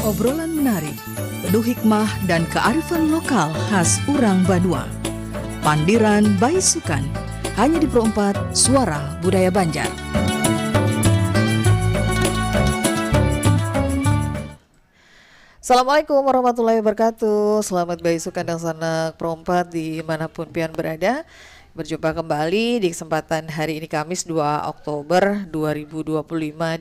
Obrolan menarik, penuh hikmah dan kearifan lokal khas Urang Banua. Pandiran Baisukan, hanya di Pro 4 Suara Budaya Banjar. Assalamualaikum warahmatullahi wabarakatuh. Selamat Baisukan dan sanak Pro 4 dimanapun pian berada. Berjumpa kembali di kesempatan hari ini Kamis 2 Oktober 2025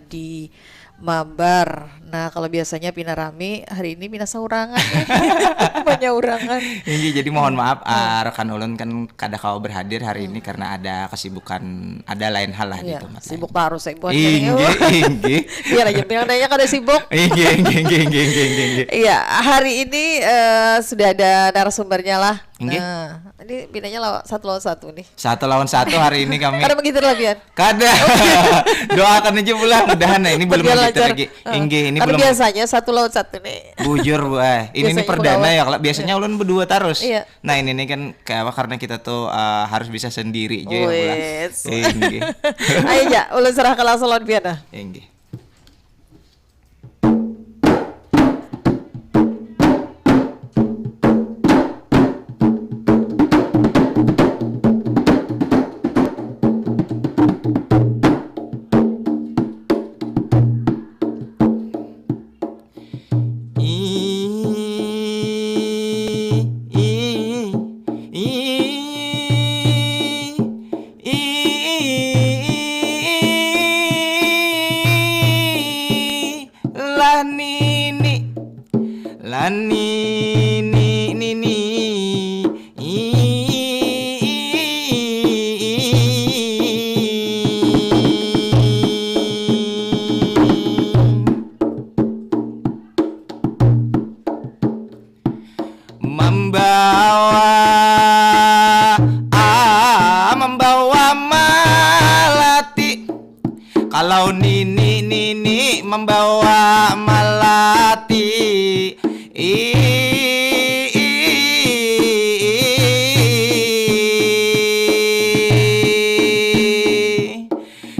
di Mambar. Nah, kalau biasanya Pina rame, hari ini Pina saurangan ya. Banyak urangan. Iya, jadi mohon maaf rekan ulun kan kada kau berhadir hari ini karena ada kesibukan, ada lain hal lah Iya, gitu Mas. sibuk taruh saya buat Inggi. Biar aja Pina nanya kada sibuk. Inggi. Iya, hari ini sudah ada narasumbernya lah. Inggih. Nah, ini Pinanya satu lawan satu nih. 1 lawan 1 hari ini kami. Kada begitu lah Pian. Kada. Doakan aja pula mudahan nah, ini belum begitu lagi. Inggi ini Karena belum. biasanya 1 lawan 1 nih. Bujur buah. Ini Biasanya perdana melawan. ya. Biasanya ulun berdua terus. Iya. Nah, ini kan kayak apa karena kita tuh harus bisa sendiri aja ya pula. Wes. Inggi. Ayo ya, ulun serah ke langsung lawan Pian dah. Inggi. Membawa melati. Kalau nini membawa melati.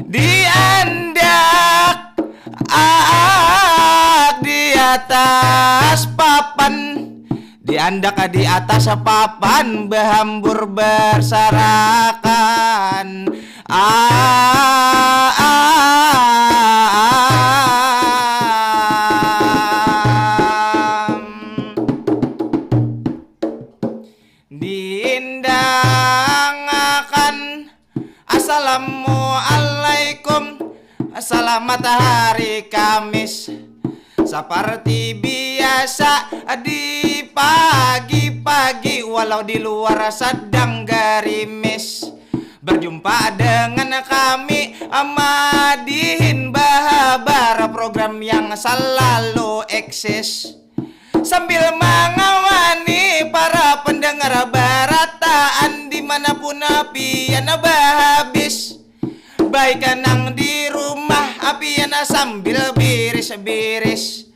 Diandak di atas papan. Diandak di atas papan berhambur berserakan. Diindangakan Assalamualaikum, selamat hari Kamis. Seperti biasa di pagi-pagi walau di luar sedang gerimis, berjumpa dengan kami Madihin Bahabar, program yang selalu eksis sambil mengawani para pendengar barataan dimanapun pian bahabis. Baik nang di rumah pian sambil biris-biris,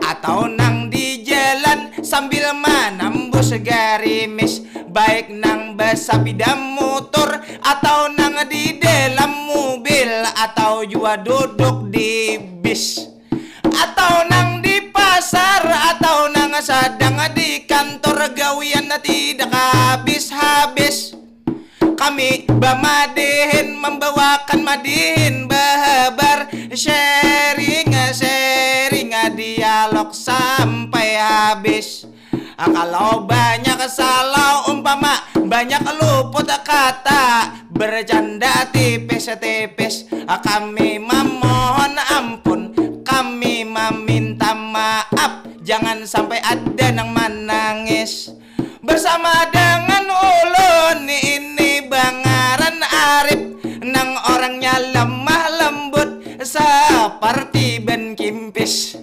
atau nang di jalan sambil menembus gerimis. Baik nang bersepeda motor atau nang di dalam mobil, atau juga duduk di bis, atau nang di pasar, atau nang sedang di kantor gawian tidak habis-habis. Kami Madihin membawakan Madihin Bahabar, sharing dialog sampai habis. Kalau banyak salah umpama, banyak luput kata, bercanda tipis-tipis, kami memohon ampun, kami meminta maaf, jangan sampai ada yang menangis. Bersama dengan ulun ini Bangaran Arif, nang orangnya lemah lembut seperti Ben Kimpis.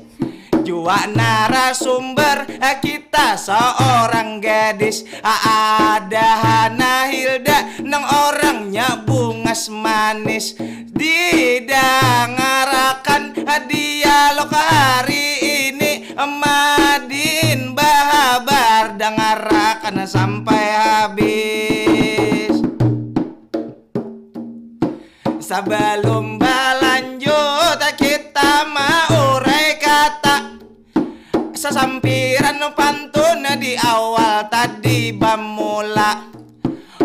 Jua narasumber kita seorang gadis, ada Hana Hilda, nang orangnya bungas manis. Didengarakan dialog hari ini Madihin Bahabar, dengarkan sampai habis. Sebelum balai pantun di awal tadi bamula,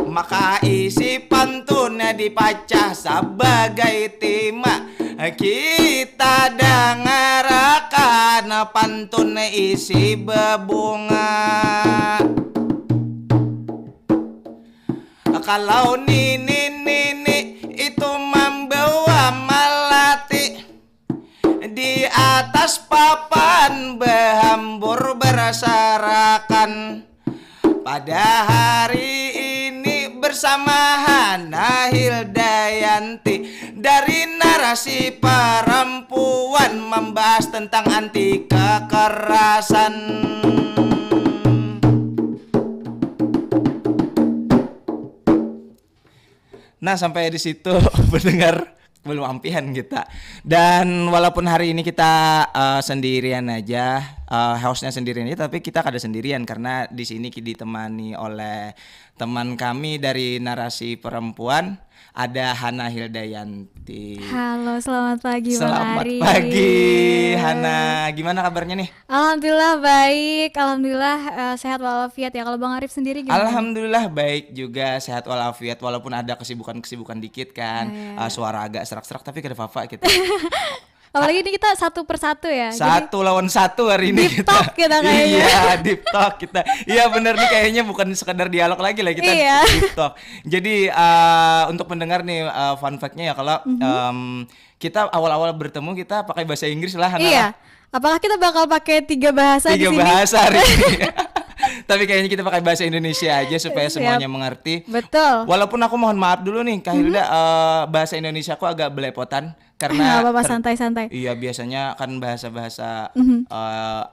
maka isi pantun dipacah sebagai tema. Kita dengarkan pantun isi bebunga. Kalau nini itu membawa melati, di atas papan berhambur berserakan. Pada hari ini bersama Hana Hildayanti, dari narasi perempuan membahas tentang anti kekerasan. Nah, sampai di situ mendengar belum ampihan kita. Dan walaupun hari ini kita sendirian aja, hostnya sendirian aja, tapi kita kada sendirian karena di sini ditemani oleh teman kami dari narasi perempuan, ada Hana Hildayanti. Halo, selamat pagi Bang Selamat Ari. pagi Hana, gimana kabarnya nih? Alhamdulillah baik, alhamdulillah sehat walafiat ya. Kalau Bang Arif sendiri gimana? Alhamdulillah baik juga, sehat walafiat, walaupun ada kesibukan dikit kan, suara agak serak-serak tapi kada apa-apa kita. Apalagi ini kita satu persatu ya. Satu lawan satu hari ini deep talk kita kayaknya. Iya, deep talk kita. Iya bener nih, kayaknya bukan sekedar dialog lagi lah kita, Iya. deep talk. Jadi untuk pendengar nih, fun fact-nya ya, kalau kita awal-awal bertemu kita pakai bahasa Inggris lah, Hana. Iya. Apakah kita bakal pakai 3 bahasa di 3 sini? bahasa hari ini. Tapi kayaknya kita pakai bahasa Indonesia aja supaya Siap. semuanya mengerti. Betul. Walaupun aku mohon maaf dulu nih Kak Hilda, bahasa Indonesia aku agak belepotan Nggak karena apa-apa, santai-santai. iya, biasanya kan bahasa-bahasa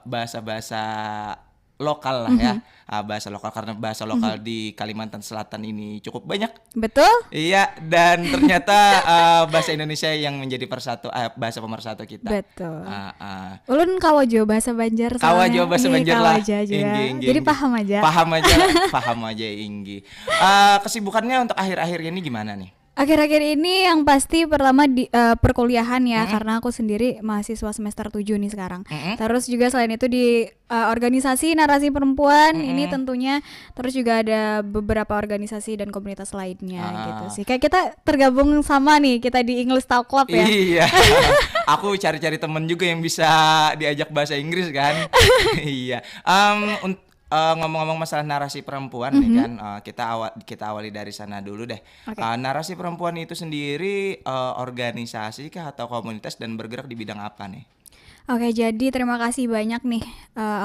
bahasa-bahasa lokal lah ya. Bahasa lokal, karena bahasa lokal di Kalimantan Selatan ini cukup banyak. Betul? Iya, dan ternyata bahasa Indonesia yang menjadi bahasa pemersatu kita. Betul. Ah. Ulun kawajo bahasa Banjar Kawa soalnya. Jawa bahasa Iya, Banjar lah. kawaja juga. Inggi. Jadi paham aja. Paham aja Inggi. Kesibukannya untuk akhir-akhir ini gimana nih? Akhir-akhir ini yang pasti pertama di perkuliahan ya, karena aku sendiri mahasiswa semester 7 nih sekarang. Terus juga selain itu di organisasi narasi perempuan ini tentunya, terus juga ada beberapa organisasi dan komunitas lainnya gitu sih. Kayak kita tergabung sama nih, kita di English Talk Club ya. Iya. Aku cari-cari temen juga yang bisa diajak bahasa Inggris kan. Iya. Ngomong-ngomong masalah narasi perempuan nih kan, kita awali dari sana dulu deh. Narasi perempuan itu sendiri organisasi kah atau komunitas, dan bergerak di bidang apa nih? Oke, jadi terima kasih banyak nih.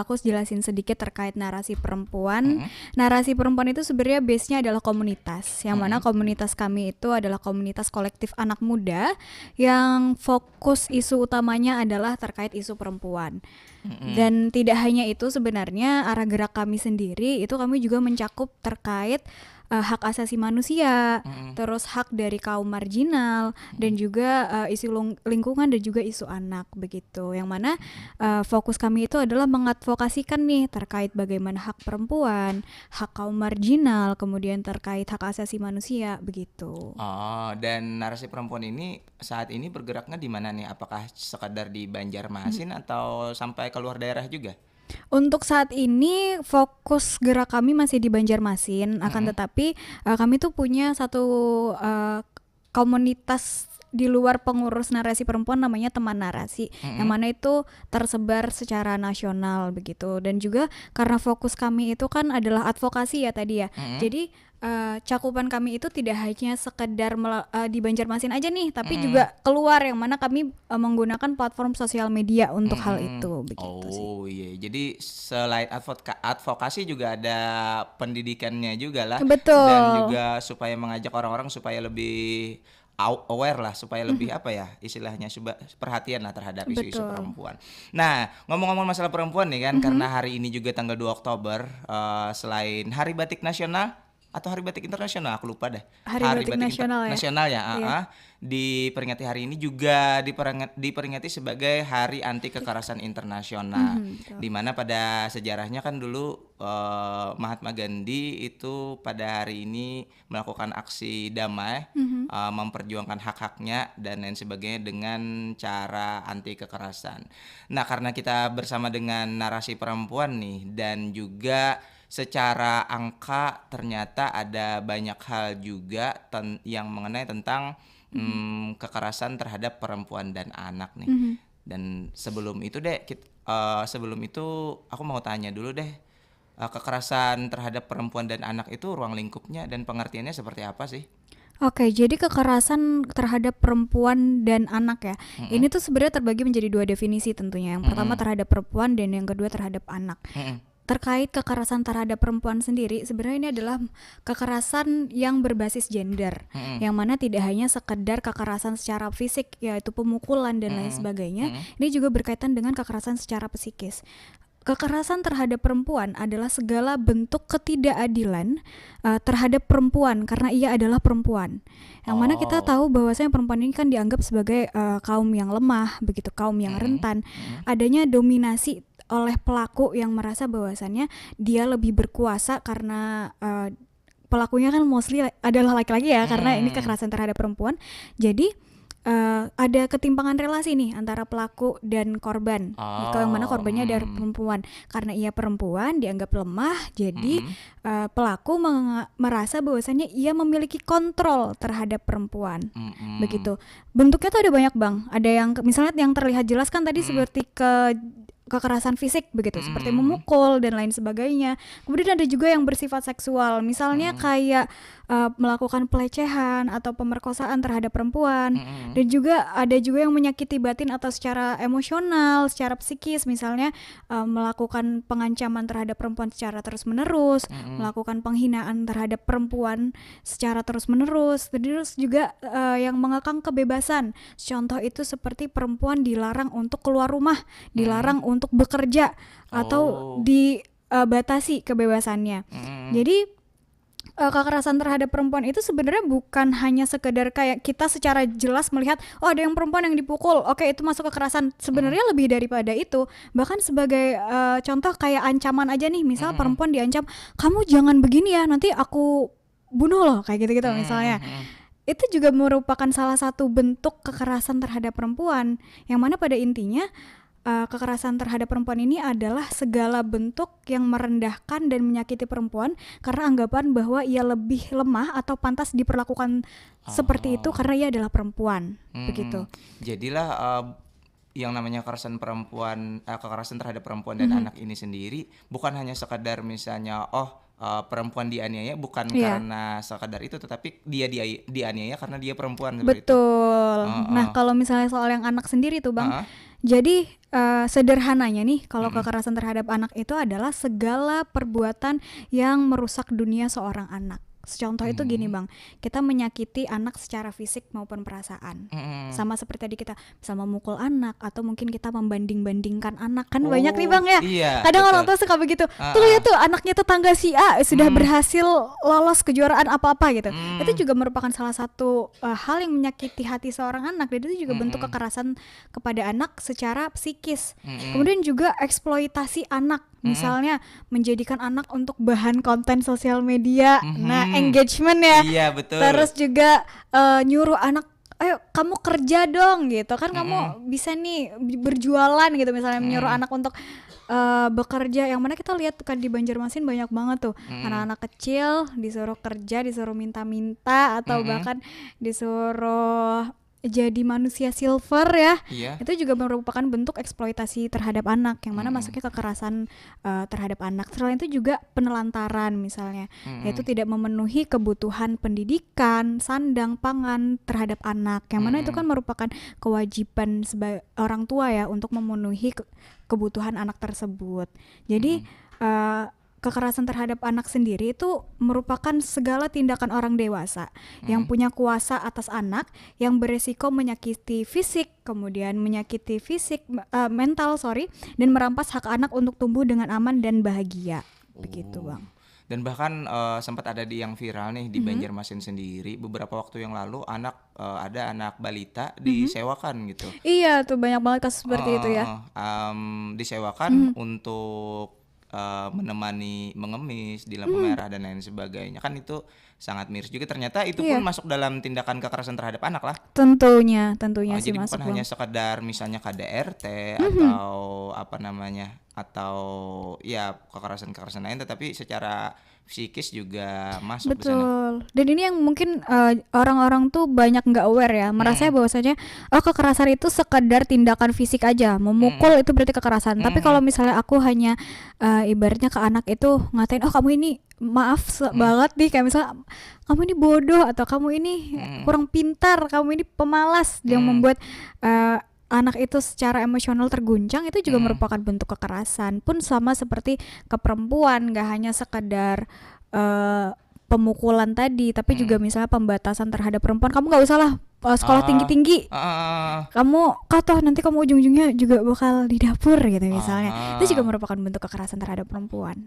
Aku jelasin sedikit terkait narasi perempuan. Narasi perempuan itu sebenarnya base-nya adalah komunitas, yang mana komunitas kami itu adalah komunitas kolektif anak muda yang fokus isu utamanya adalah terkait isu perempuan. Dan tidak hanya itu, sebenarnya arah gerak kami sendiri itu kami juga mencakup terkait hak asasi manusia, terus hak dari kaum marginal, dan juga isu lingkungan dan juga isu anak begitu. Yang mana fokus kami itu adalah mengadvokasikan nih terkait bagaimana hak perempuan, hak kaum marginal, kemudian terkait hak asasi manusia begitu. Oh, dan narasi perempuan ini saat ini bergeraknya di mana nih? Apakah sekadar di Banjarmasin atau sampai keluar daerah juga? Untuk saat ini fokus gerak kami masih di Banjarmasin, akan tetapi kami tuh punya satu komunitas di luar pengurus narasi perempuan, namanya Teman Narasi, yang mana itu tersebar secara nasional begitu. Dan juga karena fokus kami itu kan adalah advokasi ya tadi ya, jadi cakupan kami itu tidak hanya sekedar di Banjarmasin aja nih, tapi juga keluar, yang mana kami menggunakan platform sosial media untuk hal itu begitu sih. Oh iya, jadi selain advokasi juga ada pendidikannya juga lah. Betul. Dan juga supaya mengajak orang-orang supaya lebih aware lah, supaya lebih apa ya istilahnya, perhatian lah terhadap isu-isu Betul. perempuan. Nah, ngomong-ngomong masalah perempuan nih kan, karena hari ini juga tanggal 2 Oktober, selain Hari Batik Nasional atau Hari Batik Internasional, aku lupa deh. Hari Batik Nasional ya? Nasional ya. Iya. diperingati hari ini juga diperingati sebagai Hari Anti Kekerasan Internasional. Di mana pada sejarahnya kan dulu Mahatma Gandhi itu pada hari ini melakukan aksi damai, memperjuangkan hak-haknya dan lain sebagainya dengan cara anti kekerasan. Nah, karena kita bersama dengan narasi perempuan nih dan juga secara angka ternyata ada banyak hal juga yang mengenai tentang kekerasan terhadap perempuan dan anak nih. Dan sebelum itu aku mau tanya dulu deh, kekerasan terhadap perempuan dan anak itu ruang lingkupnya dan pengertiannya seperti apa sih? Oke, jadi kekerasan terhadap perempuan dan anak ya. Ini tuh sebenarnya terbagi menjadi 2 definisi tentunya. Yang pertama terhadap perempuan dan yang kedua terhadap anak. Terkait kekerasan terhadap perempuan sendiri, sebenarnya ini adalah kekerasan yang berbasis gender, yang mana tidak hanya sekedar kekerasan secara fisik, yaitu pemukulan dan lain sebagainya. Ini juga berkaitan dengan kekerasan secara psikis. Kekerasan terhadap perempuan adalah segala bentuk ketidakadilan terhadap perempuan karena ia adalah perempuan. Yang mana kita tahu bahwasanya perempuan ini kan dianggap sebagai kaum yang lemah, begitu kaum yang rentan. Adanya dominasi oleh pelaku yang merasa bahwasannya dia lebih berkuasa karena pelakunya kan mostly adalah laki-laki ya, karena ini kekerasan terhadap perempuan. Jadi ada ketimpangan relasi nih antara pelaku dan korban. Yang mana korbannya dari perempuan. Karena ia perempuan dianggap lemah, jadi pelaku merasa bahwasannya ia memiliki kontrol terhadap perempuan. Begitu. Bentuknya tuh ada banyak, Bang. Ada yang misalnya yang terlihat jelas kan tadi seperti kekerasan fisik begitu, seperti memukul dan lain sebagainya. Kemudian ada juga yang bersifat seksual, misalnya kayak melakukan pelecehan atau pemerkosaan terhadap perempuan. Dan juga ada juga yang menyakiti batin atau secara emosional, secara psikis, misalnya melakukan pengancaman terhadap perempuan secara terus-menerus, melakukan penghinaan terhadap perempuan secara terus-menerus. Terus juga yang mengekang kebebasan. Contoh itu seperti perempuan dilarang untuk keluar rumah, dilarang untuk bekerja atau dibatasi kebebasannya. Jadi kekerasan terhadap perempuan itu sebenarnya bukan hanya sekedar kayak kita secara jelas melihat ada yang perempuan yang dipukul, oke itu masuk kekerasan. Sebenarnya lebih daripada itu. Bahkan sebagai contoh kayak ancaman aja nih, misal perempuan diancam, kamu jangan begini ya, nanti aku bunuh loh, kayak gitu-gitu misalnya. Itu juga merupakan salah satu bentuk kekerasan terhadap perempuan, yang mana pada intinya kekerasan terhadap perempuan ini adalah segala bentuk yang merendahkan dan menyakiti perempuan karena anggapan bahwa ia lebih lemah atau pantas diperlakukan seperti itu karena ia adalah perempuan. Begitu. Jadilah yang namanya kekerasan terhadap perempuan dan anak ini sendiri bukan hanya sekadar misalnya perempuan dianiaya bukan karena sekadar itu, tetapi dia dianiaya karena dia perempuan. Betul. Nah, kalau misalnya soal yang anak sendiri tuh, Bang. Jadi sederhananya nih, kalau kekerasan terhadap anak itu adalah segala perbuatan yang merusak dunia seorang anak. Contoh itu gini, Bang, kita menyakiti anak secara fisik maupun perasaan. Sama seperti tadi kita bisa memukul anak atau mungkin kita membanding-bandingkan anak. Kan banyak nih, Bang ya. Iya, kadang orang tua suka begitu. Tuh lihat tuh anaknya tetangga si A sudah berhasil lolos kejuaraan apa-apa gitu. Itu juga merupakan salah satu hal yang menyakiti hati seorang anak, dan itu juga bentuk kekerasan kepada anak secara psikis. Kemudian juga eksploitasi anak. Misalnya menjadikan anak untuk bahan konten sosial media, nah engagement ya. Iya, betul. Terus juga nyuruh anak, ayo kamu kerja dong gitu kan, kamu bisa nih berjualan gitu, misalnya menyuruh anak untuk bekerja. Yang mana kita lihat kan di Banjarmasin banyak banget tuh anak-anak kecil disuruh kerja, disuruh minta-minta atau bahkan disuruh jadi manusia silver ya. Itu juga merupakan bentuk eksploitasi terhadap anak, yang mana masuknya kekerasan terhadap anak. Selain itu juga penelantaran misalnya, yaitu tidak memenuhi kebutuhan pendidikan, sandang, pangan terhadap anak, yang mana itu kan merupakan kewajiban sebagai orang tua ya untuk memenuhi kebutuhan anak tersebut. Jadi kekerasan terhadap anak sendiri itu merupakan segala tindakan orang dewasa yang punya kuasa atas anak, yang beresiko menyakiti fisik, kemudian menyakiti mental dan merampas hak anak untuk tumbuh dengan aman dan bahagia. Begitu, Bang. Dan bahkan sempat ada di yang viral nih di Banjarmasin sendiri beberapa waktu yang lalu ada anak balita disewakan gitu. Iya tuh banyak banget kasus seperti itu ya. Disewakan untuk menemani mengemis di lampu merah dan lain sebagainya. Kan itu sangat miris juga, ternyata itu pun masuk dalam tindakan kekerasan terhadap anak lah. Tentunya sih Jadi masuk bukan Bang. hanya sekedar misalnya KDRT atau apa namanya, atau ya kekerasan lain, tetapi secara psikis juga masuk di sana. Betul. Dan ini yang mungkin orang-orang tuh banyak nggak aware ya, merasa bahwasanya kekerasan itu sekedar tindakan fisik aja, memukul itu berarti kekerasan. Tapi kalau misalnya aku hanya ibaratnya ke anak itu ngatain, oh kamu ini maaf banget nih, kayak misalnya kamu ini bodoh atau kamu ini kurang pintar, kamu ini pemalas, yang membuat anak itu secara emosional terguncang, itu juga merupakan bentuk kekerasan. Pun sama seperti ke perempuan, gak hanya sekedar pemukulan tadi, tapi juga misalnya pembatasan terhadap perempuan. Kamu gak usah lah sekolah tinggi-tinggi, kamu katoh nanti kamu ujung-ujungnya juga bakal di dapur gitu misalnya. Itu juga merupakan bentuk kekerasan terhadap perempuan.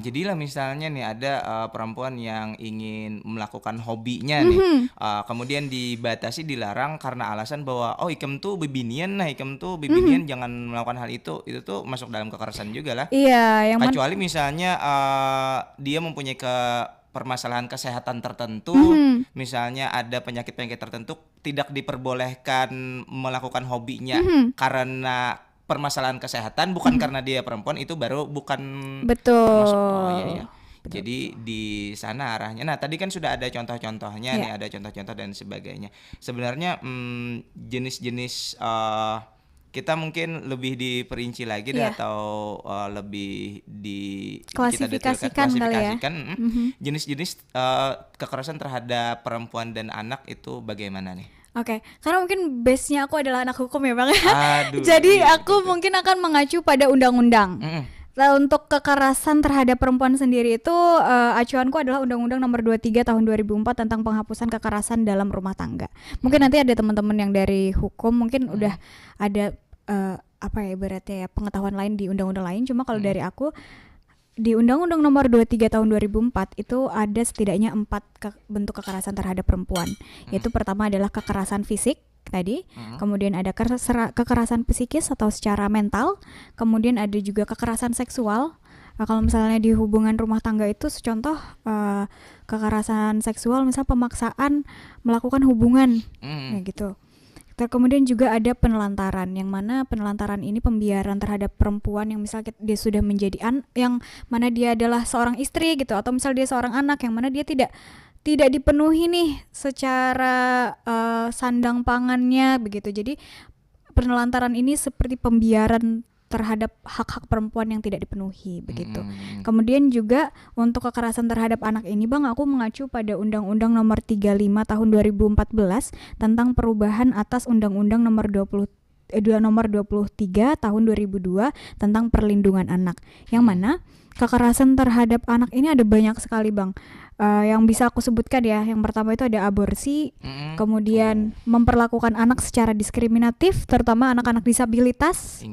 Jadilah misalnya nih ada perempuan yang ingin melakukan hobinya nih, kemudian dibatasi, dilarang karena alasan bahwa ikem tuh bebinian, jangan melakukan hal itu tuh masuk dalam kekerasan juga lah. Iya, yang Kecuali misalnya dia mempunyai permasalahan kesehatan tertentu, misalnya ada penyakit-penyakit tertentu, tidak diperbolehkan melakukan hobinya karena permasalahan kesehatan, bukan karena dia perempuan, itu baru bukan betul. termasuk. Iya. Jadi di sana arahnya. Nah, tadi kan sudah ada contoh-contohnya nih, ada contoh-contoh dan sebagainya. Sebenarnya jenis-jenis kita mungkin lebih diperinci lagi atau lebih klasifikasikan kali ya. Jenis-jenis kekerasan terhadap perempuan dan anak itu bagaimana nih? Oke, karena mungkin base-nya aku adalah anak hukum ya Bang. Aduh, Jadi iya, aku betul. mungkin akan mengacu pada undang-undang. Nah, untuk kekerasan terhadap perempuan sendiri itu acuanku adalah Undang-Undang Nomor 23 Tahun 2004 tentang penghapusan kekerasan dalam rumah tangga. Mungkin nanti ada teman-teman yang dari hukum mungkin udah ada ibaratnya ya pengetahuan lain di undang-undang lain. Cuma kalau dari aku di Undang-Undang Nomor 23 Tahun 2004 itu ada setidaknya 4 bentuk kekerasan terhadap perempuan. Yaitu pertama adalah kekerasan fisik tadi, kemudian ada kekerasan psikis atau secara mental, kemudian ada juga kekerasan seksual. Kalau misalnya di hubungan rumah tangga itu secontoh kekerasan seksual misalnya pemaksaan melakukan hubungan kayak gitu. Kemudian juga ada penelantaran, yang mana penelantaran ini pembiaran terhadap perempuan yang misalnya dia sudah menjadi yang mana dia adalah seorang istri gitu, atau misalnya dia seorang anak yang mana dia tidak dipenuhi nih secara sandang pangannya begitu. Jadi penelantaran ini seperti pembiaran terhadap hak-hak perempuan yang tidak dipenuhi begitu. Kemudian juga untuk kekerasan terhadap anak ini Bang, aku mengacu pada Undang-Undang Nomor 35 Tahun 2014 tentang perubahan atas Undang-Undang Nomor 23 Tahun 2002 tentang perlindungan anak. Yang mana kekerasan terhadap anak ini ada banyak sekali Bang. Yang bisa aku sebutkan ya, yang pertama itu ada aborsi, kemudian memperlakukan anak secara diskriminatif, terutama anak-anak disabilitas.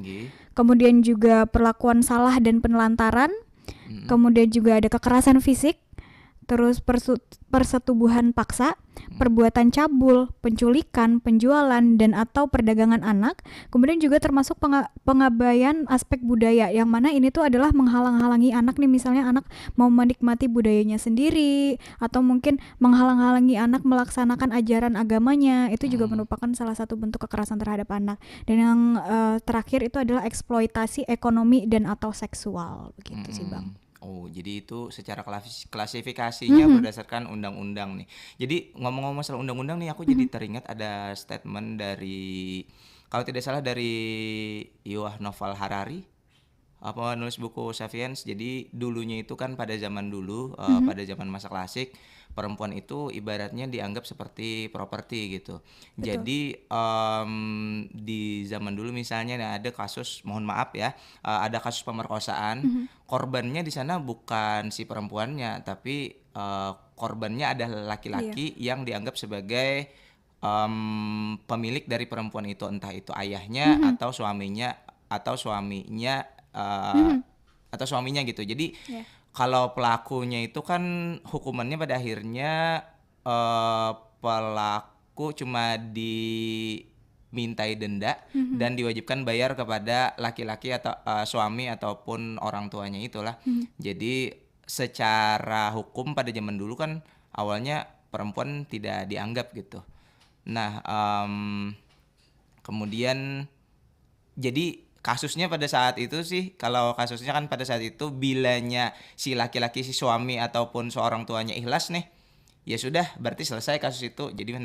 Kemudian juga perlakuan salah dan penelantaran. Kemudian juga ada kekerasan fisik, terus persetubuhan paksa, perbuatan cabul, penculikan, penjualan dan atau perdagangan anak. Kemudian juga termasuk pengabaian aspek budaya, yang mana ini tuh adalah menghalang-halangi anak nih, misalnya anak mau menikmati budayanya sendiri, atau mungkin menghalang-halangi anak melaksanakan ajaran agamanya. Itu juga merupakan salah satu bentuk kekerasan terhadap anak. Dan yang terakhir itu adalah eksploitasi ekonomi dan atau seksual begitu sih Bang. Oh, jadi itu secara klasifikasinya berdasarkan undang-undang nih. Jadi ngomong-ngomong masalah undang-undang nih, aku jadi teringat ada statement dari, kalau tidak salah dari Yuval Noah Harari, penulis buku Sapiens. Jadi dulunya itu kan pada zaman dulu, pada zaman masa klasik, perempuan itu ibaratnya dianggap seperti properti gitu. Betul. Jadi di zaman dulu misalnya ada kasus, mohon maaf ya, ada kasus pemerkosaan, korbannya di sana bukan si perempuannya, tapi korbannya adalah laki-laki yang dianggap sebagai pemilik dari perempuan itu, entah itu ayahnya atau suaminya atau suaminya gitu. Jadi Kalau pelakunya itu kan hukumannya pada akhirnya pelaku cuma dimintai denda dan diwajibkan bayar kepada laki-laki atau suami ataupun orang tuanya itulah. Jadi secara hukum pada zaman dulu kan awalnya perempuan tidak dianggap gitu. Nah, kemudian jadi kasusnya pada saat itu sih, kalau kasusnya kan pada saat itu bilanya si laki-laki, si suami ataupun seorang tuanya ikhlas nih, ya sudah berarti selesai kasus itu. Jadi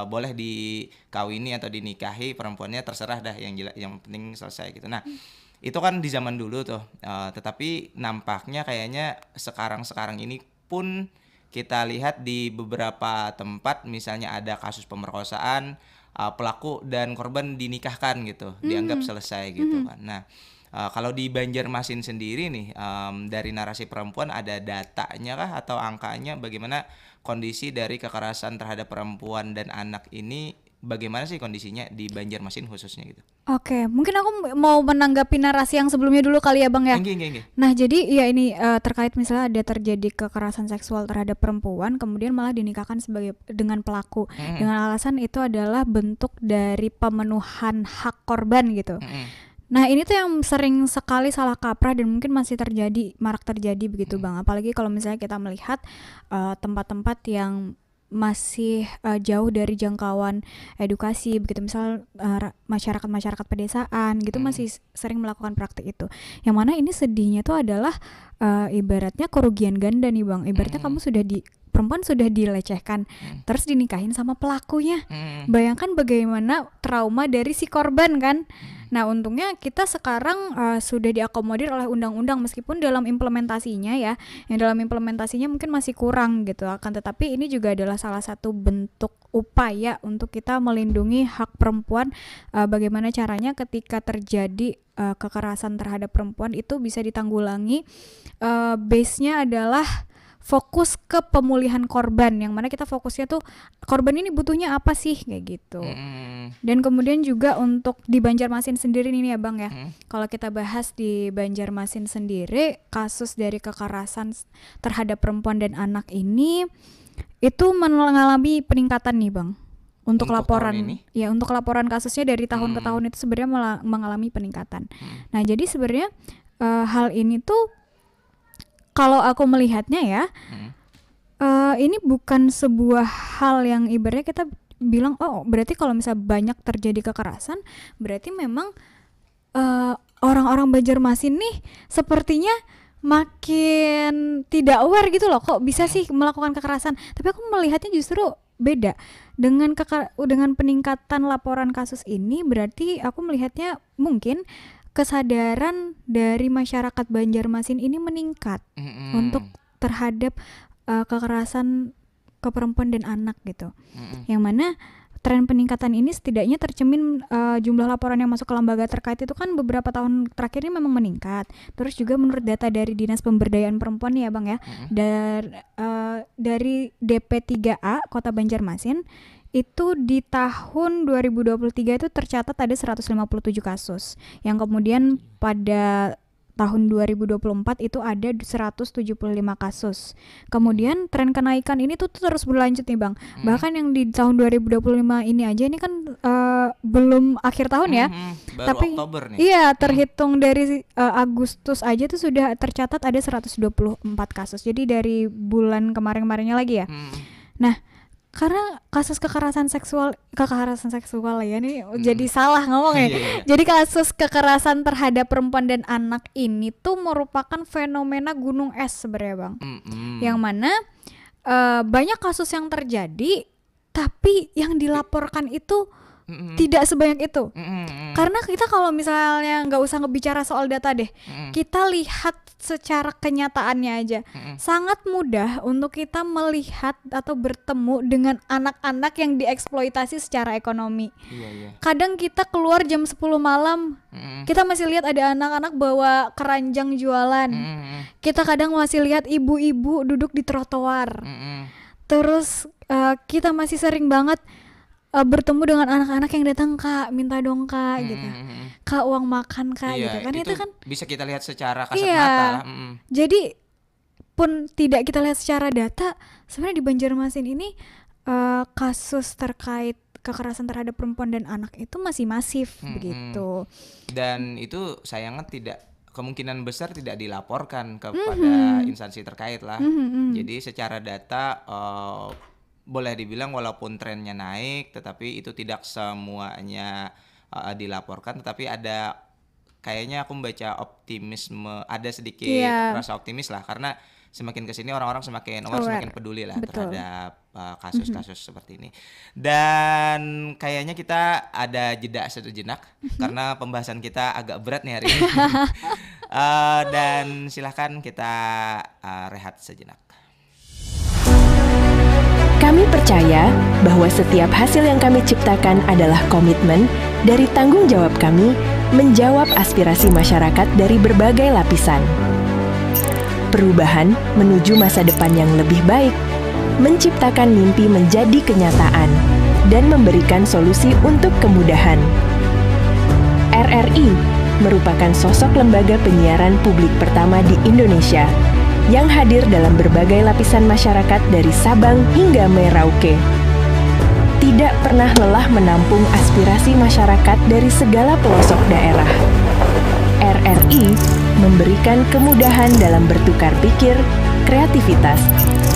boleh dikawini atau dinikahi perempuannya, terserah dah, yang penting selesai gitu. Nah, itu kan di zaman dulu tuh. Tetapi nampaknya kayaknya sekarang ini pun kita lihat di beberapa tempat, misalnya ada kasus pemerkosaan, pelaku dan korban dinikahkan gitu, dianggap selesai gitu kan. Nah, kalau di Banjarmasin sendiri nih, dari Narasi Perempuan ada datanya kah atau angkanya bagaimana kondisi dari kekerasan terhadap perempuan dan anak ini, bagaimana sih kondisinya di Banjarmasin khususnya gitu? Oke, mungkin aku mau menanggapi narasi yang sebelumnya dulu kali ya Bang ya. Enggak. Nah jadi ya ini terkait misalnya ada terjadi kekerasan seksual terhadap perempuan kemudian malah dinikahkan dengan pelaku dengan alasan itu adalah bentuk dari pemenuhan hak korban gitu. Nah ini tuh yang sering sekali salah kaprah dan mungkin masih marak terjadi begitu Bang. Apalagi kalau misalnya kita melihat tempat-tempat yang masih jauh dari jangkauan edukasi begitu, misal masyarakat pedesaan gitu masih sering melakukan praktik itu, yang mana ini sedihnya tuh adalah ibaratnya kerugian ganda nih Bang. Ibaratnya perempuan sudah dilecehkan terus dinikahin sama pelakunya. Bayangkan bagaimana trauma dari si korban kan. Nah untungnya kita sekarang sudah diakomodir oleh undang-undang, meskipun dalam implementasinya mungkin masih kurang gitu. Akan tetapi ini juga adalah salah satu bentuk upaya untuk kita melindungi hak perempuan. Bagaimana caranya ketika terjadi kekerasan terhadap perempuan itu bisa ditanggulangi. Base-nya adalah fokus ke pemulihan korban, yang mana kita fokusnya tuh korban ini butuhnya apa sih kayak gitu. Dan kemudian juga untuk di Banjarmasin sendiri ini ya Bang ya. Kalau kita bahas di Banjarmasin sendiri, kasus dari kekerasan terhadap perempuan dan anak ini itu mengalami peningkatan nih Bang. Untuk laporan untuk laporan kasusnya dari tahun ke tahun itu sebenarnya mengalami peningkatan. Nah, jadi sebenarnya hal ini tuh kalau aku melihatnya ya, ini bukan sebuah hal yang ibaratnya kita bilang, oh berarti kalau misalnya banyak terjadi kekerasan, berarti memang orang-orang Banjarmasin nih sepertinya makin tidak aware gitu loh, kok bisa sih melakukan kekerasan. Tapi aku melihatnya justru beda. Dengan peningkatan laporan kasus ini, berarti aku melihatnya mungkin kesadaran dari masyarakat Banjarmasin ini meningkat untuk terhadap kekerasan ke perempuan dan anak gitu. Yang mana tren peningkatan ini setidaknya tercermin jumlah laporan yang masuk ke lembaga terkait itu kan beberapa tahun terakhir ini memang meningkat. Terus juga menurut data dari Dinas Pemberdayaan Perempuan nih ya Bang ya, dari DP3A Kota Banjarmasin itu di tahun 2023 itu tercatat ada 157 kasus, yang kemudian pada tahun 2024 itu ada 175 kasus. Kemudian tren kenaikan ini tuh terus berlanjut nih Bang. Bahkan yang di tahun 2025 ini aja, ini kan belum akhir tahun ya. Baru tapi Oktober nih. Iya, terhitung dari Agustus aja tuh sudah tercatat ada 124 kasus. Jadi dari bulan kemarin-kemarinnya lagi ya. Nah, karena kasus kekerasan seksual ya ini jadi salah ngomongnya. Jadi kasus kekerasan terhadap perempuan dan anak ini tuh merupakan fenomena gunung es sebenarnya Bang. Yang mana banyak kasus yang terjadi tapi yang dilaporkan itu tidak sebanyak itu. Karena kita kalau misalnya nggak usah ngebicara soal data deh, kita lihat secara kenyataannya aja. Sangat mudah untuk kita melihat atau bertemu dengan anak-anak yang dieksploitasi secara ekonomi. Kadang kita keluar jam 10 malam, kita masih lihat ada anak-anak bawa keranjang jualan. Kita kadang masih lihat ibu-ibu duduk di trotoar. Terus kita masih sering banget bertemu dengan anak-anak yang datang, Kak minta dong Kak gitu, Kak uang makan Kak gitu kan. Itu kan bisa kita lihat secara kasat mata lah. Jadi walaupun tidak kita lihat secara data, sebenarnya di Banjarmasin ini kasus terkait kekerasan terhadap perempuan dan anak itu masih masif begitu. Dan itu sayangnya kemungkinan besar tidak dilaporkan kepada instansi terkait lah. Jadi secara data boleh dibilang walaupun trennya naik, tetapi itu tidak semuanya dilaporkan. Tetapi kayaknya aku membaca optimisme, ada sedikit rasa optimis lah, karena semakin kesini orang-orang semakin peduli lah terhadap kasus-kasus seperti ini. Dan kayaknya kita ada jeda sejenak karena pembahasan kita agak berat nih hari ini. Dan silahkan kita rehat sejenak. Kami percaya bahwa setiap hasil yang kami ciptakan adalah komitmen dari tanggung jawab kami menjawab aspirasi masyarakat dari berbagai lapisan. Perubahan menuju masa depan yang lebih baik, menciptakan mimpi menjadi kenyataan, dan memberikan solusi untuk kemudahan. RRI merupakan sosok lembaga penyiaran publik pertama di Indonesia yang hadir dalam berbagai lapisan masyarakat dari Sabang hingga Merauke. Tidak pernah lelah menampung aspirasi masyarakat dari segala pelosok daerah. RRI memberikan kemudahan dalam bertukar pikir, kreativitas,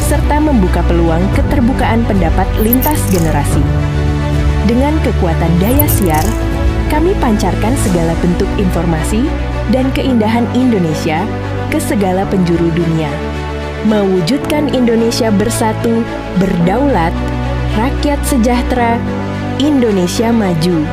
serta membuka peluang keterbukaan pendapat lintas generasi. Dengan kekuatan daya siar, kami pancarkan segala bentuk informasi dan keindahan Indonesia ke segala penjuru dunia. Mewujudkan Indonesia bersatu, berdaulat, rakyat sejahtera, Indonesia maju.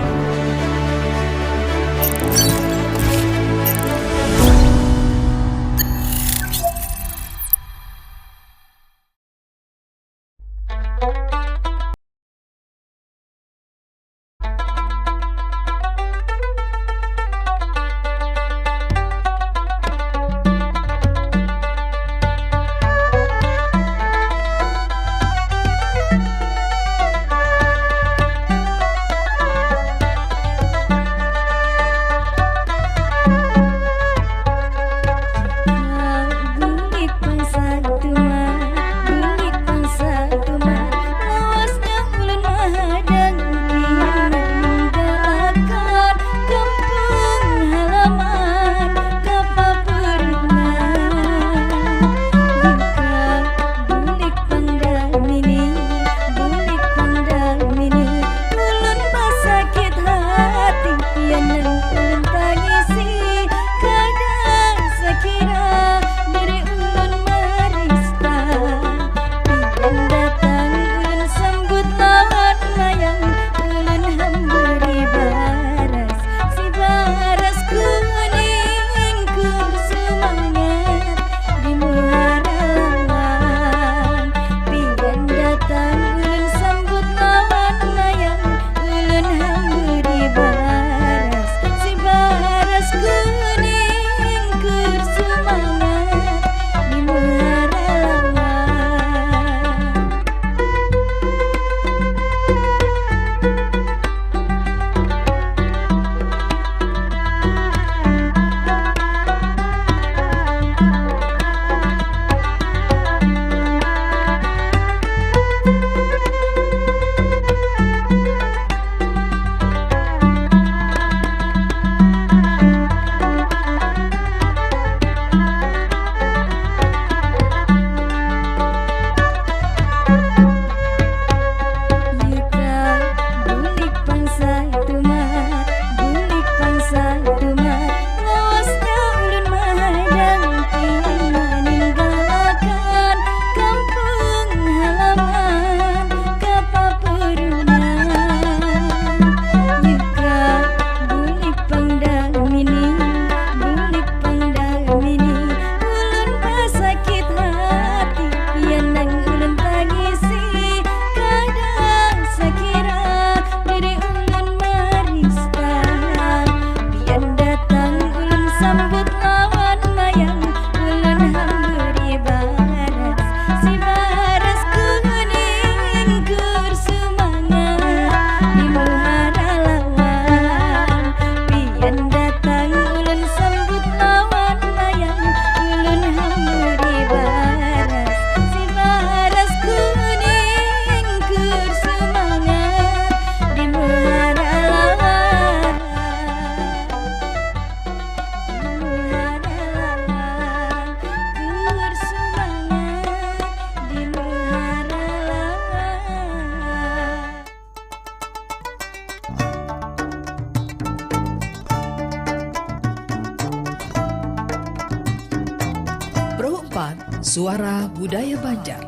Suara Budaya Banjar.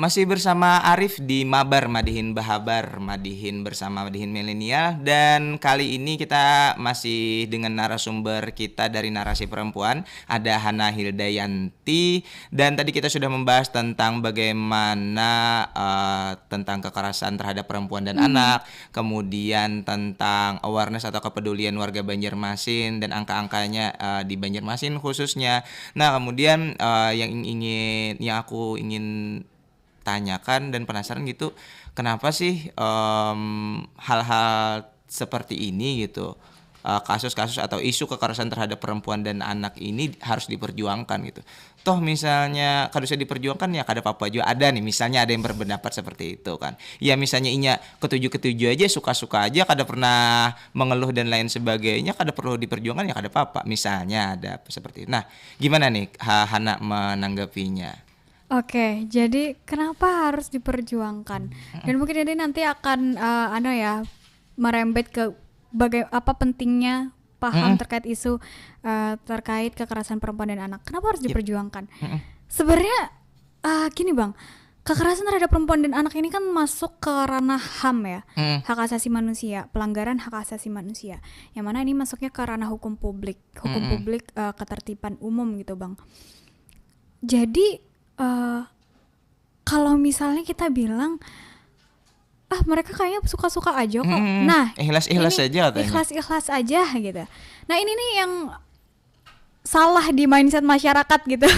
Masih bersama Arif di Mabar Madihin Bahabar, Madihin bersama Madihin Milenial, dan kali ini kita masih dengan narasumber kita dari Narasi Perempuan, ada Hana Hildayanti, dan tadi kita sudah membahas tentang bagaimana tentang kekerasan terhadap perempuan dan anak, kemudian tentang awareness atau kepedulian warga Banjarmasin dan angka-angkanya di Banjarmasin khususnya. Nah, kemudian yang aku ingin tanyakan dan penasaran gitu, kenapa sih hal-hal seperti ini gitu, kasus-kasus atau isu kekerasan terhadap perempuan dan anak ini harus diperjuangkan gitu. Toh misalnya harusnya diperjuangkan ya kada apa-apa juga ada nih, misalnya ada yang berpendapat seperti itu kan. Ya misalnya inya ketujuh aja, suka-suka aja, kada pernah mengeluh dan lain sebagainya, kada perlu diperjuangkan ya kada apa-apa. Misalnya ada seperti itu. Nah, gimana nih Hana menanggapinya? Oke, jadi kenapa harus diperjuangkan? Dan mungkin ini nanti akan merembet ke apa pentingnya paham terkait isu terkait kekerasan perempuan dan anak. Kenapa harus diperjuangkan? Sebenarnya gini Bang, kekerasan terhadap perempuan dan anak ini kan masuk ke ranah HAM ya, hak asasi manusia, pelanggaran hak asasi manusia. Yang mana ini masuknya ke ranah hukum publik, ketertiban umum gitu Bang. Jadi kalau misalnya kita bilang mereka kayaknya suka-suka aja kok. Nah, ikhlas-ikhlas aja katanya. Ikhlas-ikhlas aja gitu. Nah, ini nih yang salah di mindset masyarakat gitu.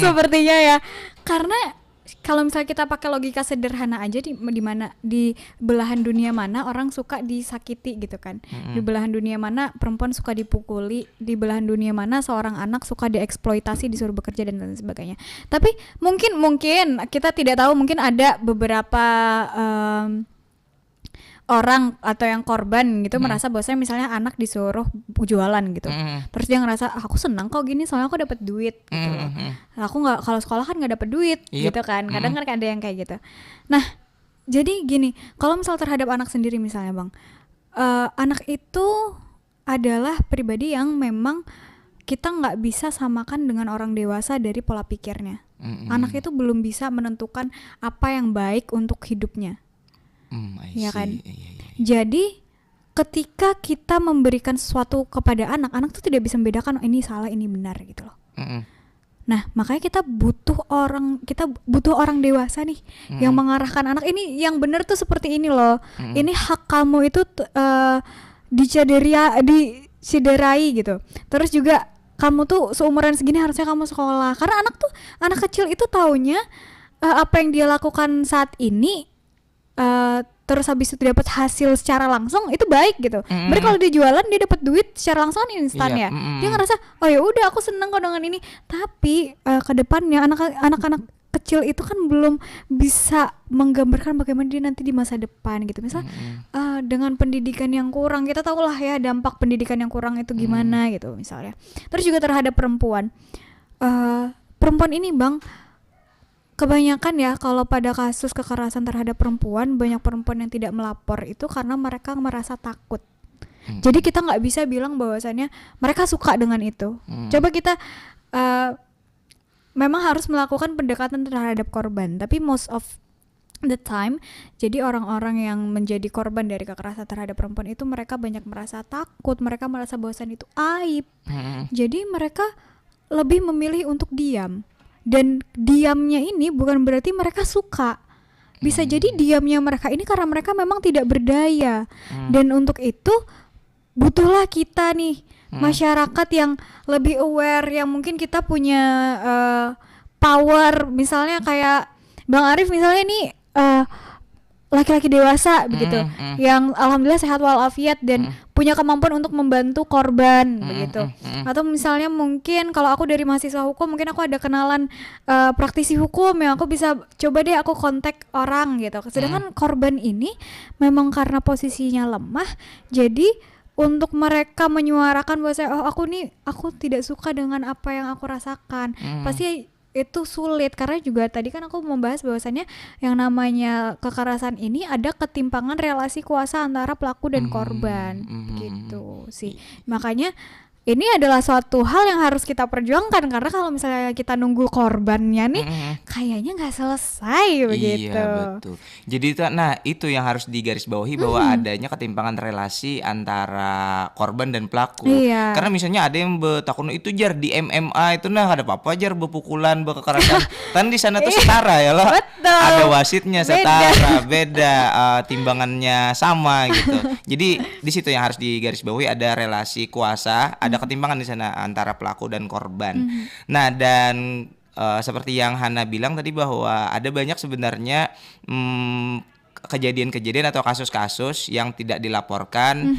Sepertinya ya. Karena kalau misalnya kita pakai logika sederhana aja, di mana di belahan dunia mana orang suka disakiti gitu kan. Di belahan dunia mana perempuan suka dipukuli, di belahan dunia mana seorang anak suka dieksploitasi, disuruh bekerja dan lain sebagainya. Tapi mungkin kita tidak tahu, mungkin ada beberapa orang atau yang korban gitu merasa bahwasanya misalnya anak disuruh jualan gitu, terus dia ngerasa aku senang kok gini soalnya aku dapat duit gitu loh. Aku nggak, kalau sekolah kan nggak dapat duit gitu kan, kadang kan ada yang kayak gitu. Nah, jadi gini, kalau misal terhadap anak sendiri misalnya Bang, anak itu adalah pribadi yang memang kita nggak bisa samakan dengan orang dewasa dari pola pikirnya. Anak itu belum bisa menentukan apa yang baik untuk hidupnya. Ya kan. Jadi ketika kita memberikan sesuatu kepada anak tuh tidak bisa membedakan ini salah ini benar gitu loh. Nah, makanya kita butuh orang dewasa nih yang mengarahkan anak ini yang benar tuh seperti ini loh. Ini hak kamu itu dicederai gitu. Terus juga kamu tuh seumuran segini harusnya kamu sekolah. Karena anak kecil itu taunya apa yang dia lakukan saat ini terus habis itu dapat hasil secara langsung itu baik gitu. Berarti kalau dia jualan dia dapat duit secara langsung instan ya. Dia ngerasa oh ya udah aku seneng kok dengan ini. Tapi ke depannya anak-anak kecil itu kan belum bisa menggambarkan bagaimana dia nanti di masa depan gitu. Misal dengan pendidikan yang kurang, kita tahu lah ya dampak pendidikan yang kurang itu gimana gitu misalnya. Terus juga terhadap perempuan ini Bang, kebanyakan ya kalau pada kasus kekerasan terhadap perempuan, banyak perempuan yang tidak melapor itu karena mereka merasa takut. Jadi kita nggak bisa bilang bahwasannya mereka suka dengan itu. Coba kita memang harus melakukan pendekatan terhadap korban, tapi most of the time, jadi orang-orang yang menjadi korban dari kekerasan terhadap perempuan itu mereka banyak merasa takut, mereka merasa bahwasan itu aib. Jadi mereka lebih memilih untuk diam. Dan diamnya ini bukan berarti mereka suka. Bisa jadi diamnya mereka ini karena mereka memang tidak berdaya. Dan untuk itu butuhlah kita nih masyarakat yang lebih aware, yang mungkin kita punya power. Misalnya kayak Bang Arif misalnya nih laki-laki dewasa begitu, yang alhamdulillah sehat walafiat dan punya kemampuan untuk membantu korban begitu. Atau misalnya mungkin kalau aku dari mahasiswa hukum, mungkin aku ada kenalan praktisi hukum yang aku bisa coba deh aku kontak orang gitu. Sedangkan korban ini memang karena posisinya lemah, jadi untuk mereka menyuarakan bahwa aku tidak suka dengan apa yang aku rasakan, pasti itu sulit karena juga tadi kan aku membahas bahwasannya yang namanya kekerasan ini ada ketimpangan relasi kuasa antara pelaku dan korban gitu sih. Makanya ini adalah suatu hal yang harus kita perjuangkan karena kalau misalnya kita nunggu korbannya nih kayaknya nggak selesai begitu. Iya betul. Jadi itu yang harus digarisbawahi bahwa adanya ketimpangan relasi antara korban dan pelaku. Iya. Karena misalnya ada yang bertakun itu jar di MMA itu ada apa-apa jar berpukulan berkekerasan. Kan di sana tuh setara ya loh. Betul. Ada wasitnya setara, beda timbangannya sama gitu. Jadi di situ yang harus digarisbawahi ada relasi kuasa, ada ketimpangan di sana antara pelaku dan korban. Nah dan seperti yang Hana bilang tadi bahwa ada banyak sebenarnya kejadian-kejadian atau kasus-kasus yang tidak dilaporkan,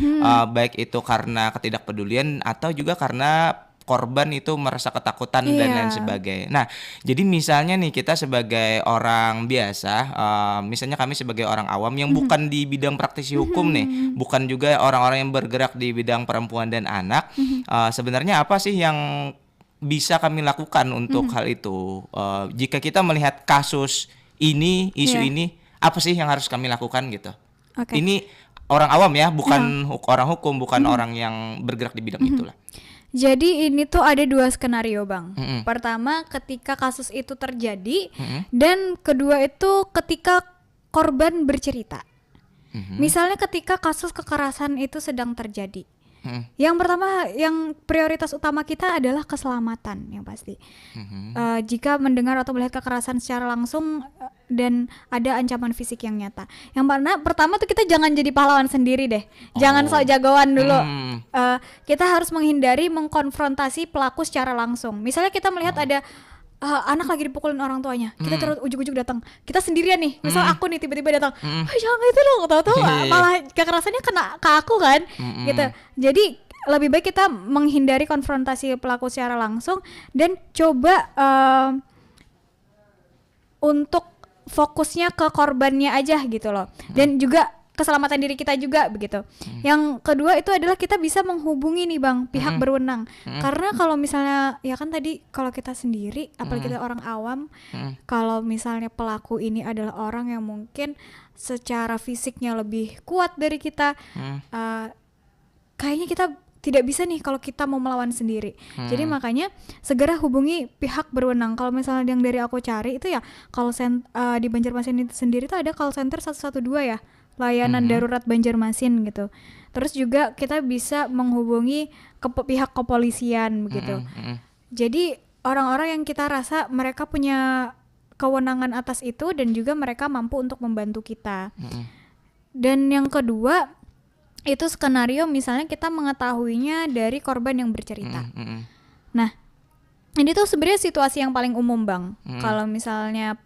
baik itu karena ketidakpedulian atau juga karena korban itu merasa ketakutan dan lain sebagainya. Nah, jadi misalnya nih kita sebagai orang biasa, misalnya kami sebagai orang awam yang bukan di bidang praktisi hukum nih, bukan juga orang-orang yang bergerak di bidang perempuan dan anak, sebenarnya apa sih yang bisa kami lakukan untuk hal itu? Jika kita melihat kasus ini, isu ini, apa sih yang harus kami lakukan gitu? Okay. Ini orang awam ya, bukan orang hukum, bukan orang yang bergerak di bidang itulah. Jadi ini tuh ada 2 skenario Bang. Pertama ketika kasus itu terjadi dan kedua itu ketika korban bercerita. Misalnya ketika kasus kekerasan itu sedang terjadi. Yang pertama, yang prioritas utama kita adalah keselamatan yang pasti. Jika mendengar atau melihat kekerasan secara langsung dan ada ancaman fisik yang nyata. Yang mana pertama tuh kita jangan jadi pahlawan sendiri deh. Jangan sok jagoan dulu. Kita harus menghindari mengkonfrontasi pelaku secara langsung. Misalnya kita melihat ada anak lagi dipukulin orang tuanya, kita terus ujuk-ujuk datang, kita sendirian nih, misal aku nih tiba-tiba datang, jangan itu dong, tahu-tahu malah kekerasannya kena ke aku kan, gitu. Jadi lebih baik kita menghindari konfrontasi pelaku secara langsung dan coba untuk fokusnya ke korbannya aja gitu loh, dan juga keselamatan diri kita juga begitu. Yang kedua itu adalah kita bisa menghubungi nih Bang pihak berwenang. Karena kalau misalnya ya kan tadi kalau kita sendiri apalagi kita orang awam, kalau misalnya pelaku ini adalah orang yang mungkin secara fisiknya lebih kuat dari kita, kayaknya kita tidak bisa nih kalau kita mau melawan sendiri. Jadi makanya segera hubungi pihak berwenang. Kalau misalnya yang dari aku cari itu ya di Banjarmasin itu sendiri tuh ada call center 112 ya, layanan darurat Banjarmasin gitu. Terus juga kita bisa menghubungi ke pihak kepolisian begitu. Jadi orang-orang yang kita rasa mereka punya kewenangan atas itu dan juga mereka mampu untuk membantu kita. Dan yang kedua itu skenario misalnya kita mengetahuinya dari korban yang bercerita. Nah, ini tuh sebenarnya situasi yang paling umum Bang. Kalau misalnya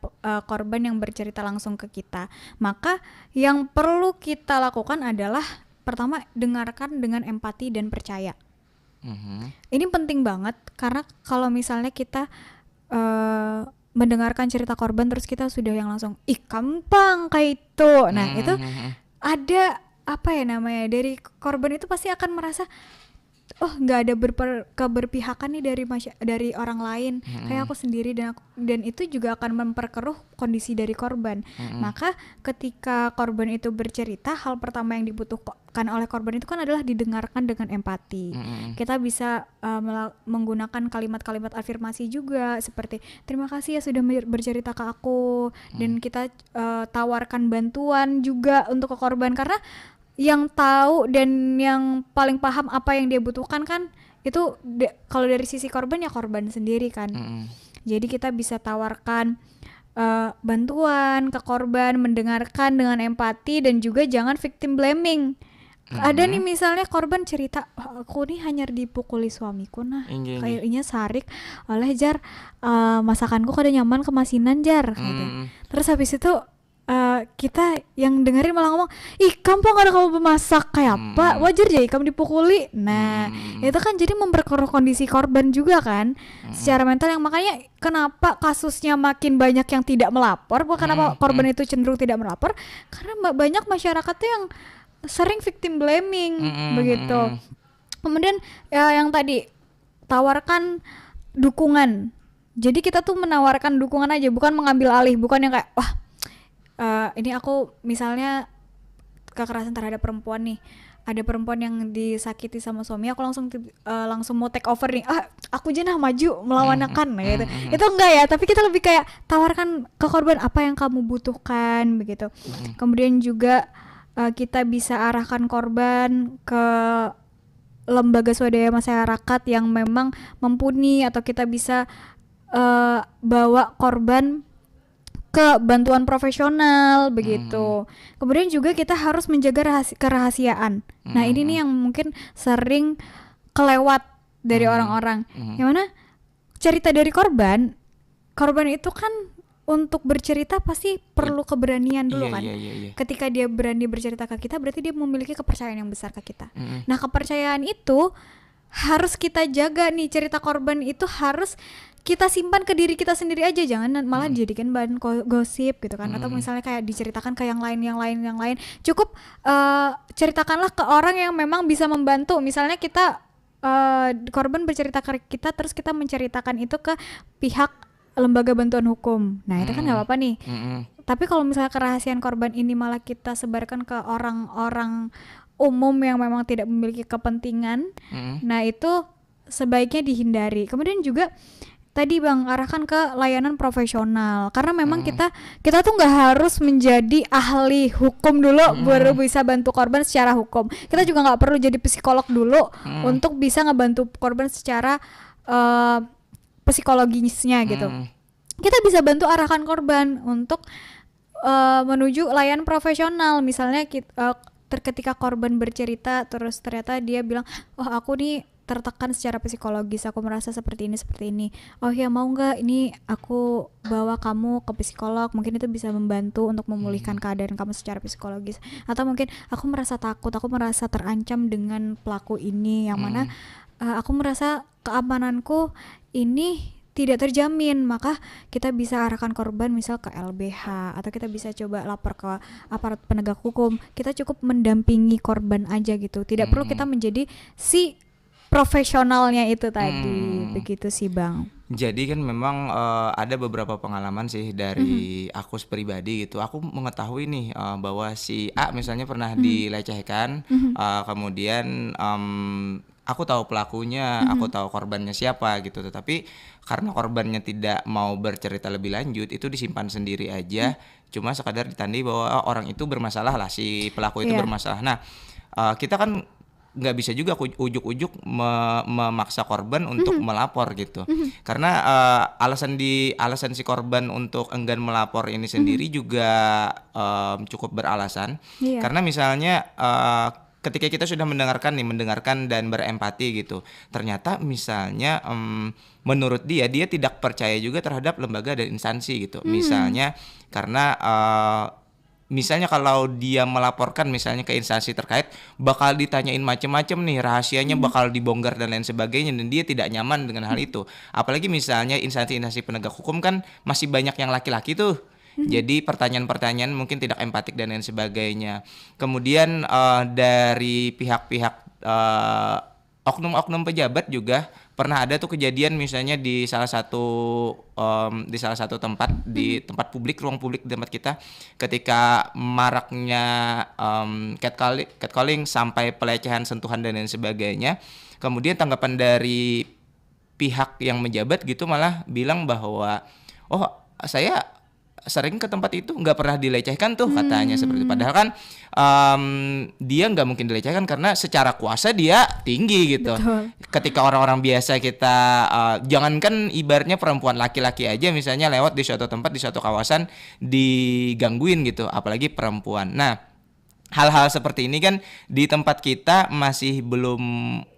korban yang bercerita langsung ke kita, maka yang perlu kita lakukan adalah pertama dengarkan dengan empati dan percaya. Ini penting banget karena kalau misalnya kita mendengarkan cerita korban terus kita sudah yang langsung gampang kayak itu. Nah, itu ada apa ya namanya, dari korban itu pasti akan merasa nggak ada keberpihakan nih dari orang lain, kayak aku sendiri, dan itu juga akan memperkeruh kondisi dari korban. Maka ketika korban itu bercerita, hal pertama yang dibutuhkan oleh korban itu kan adalah didengarkan dengan empati. Kita bisa menggunakan kalimat-kalimat afirmasi juga seperti terima kasih ya sudah bercerita ke aku, dan kita tawarkan bantuan juga untuk ke korban, karena yang tahu dan yang paling paham apa yang dia butuhkan kan itu kalau dari sisi korban ya korban sendiri kan. Jadi kita bisa tawarkan bantuan ke korban, mendengarkan dengan empati, dan juga jangan victim blaming. Ada nih misalnya korban cerita, aku nih hanya dipukuli suamiku, kayaknya sarik oleh jar, masakanku kada nyaman kemasinan jar gitu. Terus habis itu kita yang dengerin malah ngomong, kamu gak ada kamu bemasak kayak apa, wajar aja kamu dipukuli. Nah itu kan jadi memperkeruh kondisi korban juga kan secara mental, yang makanya kenapa kasusnya makin banyak yang tidak melapor. Kenapa korban itu cenderung tidak melapor, karena banyak masyarakat tuh yang sering victim blaming begitu. Kemudian yang tadi tawarkan dukungan Jadi kita tuh menawarkan dukungan aja, bukan mengambil alih, bukan yang kayak wah ini aku misalnya kekerasan terhadap perempuan nih, ada perempuan yang disakiti sama suami, aku langsung mau take over nih, aku aja maju melawankan gitu. Itu enggak ya, tapi kita lebih kayak tawarkan ke korban apa yang kamu butuhkan begitu. Kemudian juga kita bisa arahkan korban ke lembaga swadaya masyarakat yang memang mumpuni, atau kita bisa bawa korban ke bantuan profesional begitu. Kemudian juga kita harus menjaga kerahasiaan. Nah ini nih yang mungkin sering kelewat dari orang-orang. Yang mana cerita dari korban itu kan untuk bercerita pasti perlu keberanian dulu kan. Ketika dia berani bercerita ke kita, berarti dia memiliki kepercayaan yang besar ke kita. Nah kepercayaan itu harus kita jaga nih. Cerita korban itu harus kita simpan ke diri kita sendiri aja, jangan malah dijadikan bahan gosip gitu kan. Atau misalnya kayak diceritakan ke yang lain. Cukup ceritakanlah ke orang yang memang bisa membantu. Misalnya kita korban bercerita ke kita, terus kita menceritakan itu ke pihak lembaga bantuan hukum. Nah itu kan nggak apa-apa nih. Tapi kalau misalnya kerahasiaan korban ini malah kita sebarkan ke orang-orang umum yang memang tidak memiliki kepentingan, nah itu sebaiknya dihindari. Kemudian juga tadi Bang, arahkan ke layanan profesional, karena memang kita tuh nggak harus menjadi ahli hukum dulu baru bisa bantu korban secara hukum. Kita juga nggak perlu jadi psikolog dulu untuk bisa ngebantu korban secara psikologisnya gitu. Kita bisa bantu arahkan korban untuk menuju layanan profesional. Misalnya ketika korban bercerita terus ternyata dia bilang, oh aku nih tertekan secara psikologis, aku merasa seperti ini. Oh ya, mau nggak ini aku bawa kamu ke psikolog, mungkin itu bisa membantu untuk memulihkan keadaan kamu secara psikologis. Atau mungkin aku merasa takut, aku merasa terancam dengan pelaku ini, yang mana aku merasa keamananku ini tidak terjamin, maka kita bisa arahkan korban misal ke LBH, atau kita bisa coba lapor ke aparat penegak hukum. Kita cukup mendampingi korban aja gitu, tidak perlu kita menjadi si profesionalnya itu tadi. Begitu sih Bang. Jadi kan memang ada beberapa pengalaman sih dari aku pribadi gitu. Aku mengetahui nih bahwa si A misalnya pernah dilecehkan, kemudian aku tahu pelakunya, aku tahu korbannya siapa gitu. Tetapi karena korbannya tidak mau bercerita lebih lanjut, itu disimpan sendiri aja. Cuma sekadar ditandai bahwa orang itu bermasalah lah, si pelaku itu bermasalah. Nah kita kan nggak bisa juga ujuk-ujuk memaksa korban untuk melapor gitu, karena alasan si korban untuk enggan melapor ini sendiri juga cukup beralasan, karena misalnya ketika kita sudah mendengarkan dan berempati gitu, ternyata misalnya menurut dia tidak percaya juga terhadap lembaga dan instansi gitu, misalnya karena misalnya kalau dia melaporkan misalnya ke instansi terkait, bakal ditanyain macam-macam nih, rahasianya bakal dibongkar dan lain sebagainya, dan dia tidak nyaman dengan hal itu. Apalagi misalnya instansi-instansi penegak hukum kan masih banyak yang laki-laki tuh. Jadi pertanyaan-pertanyaan mungkin tidak empatik dan lain sebagainya. Kemudian dari pihak-pihak oknum-oknum pejabat juga pernah ada tuh kejadian misalnya di salah satu tempat, di tempat publik, ruang publik di tempat kita, ketika maraknya catcalling sampai pelecehan, sentuhan dan lain sebagainya. Kemudian tanggapan dari pihak yang menjabat gitu malah bilang bahwa saya sering ke tempat itu, nggak pernah dilecehkan tuh katanya seperti itu. Padahal kan dia nggak mungkin dilecehkan karena secara kuasa dia tinggi gitu. Betul. Ketika orang-orang biasa kita jangankan ibaratnya perempuan, laki-laki aja misalnya lewat di suatu tempat, di suatu kawasan digangguin gitu, apalagi perempuan. Nah hal-hal seperti ini kan di tempat kita masih belum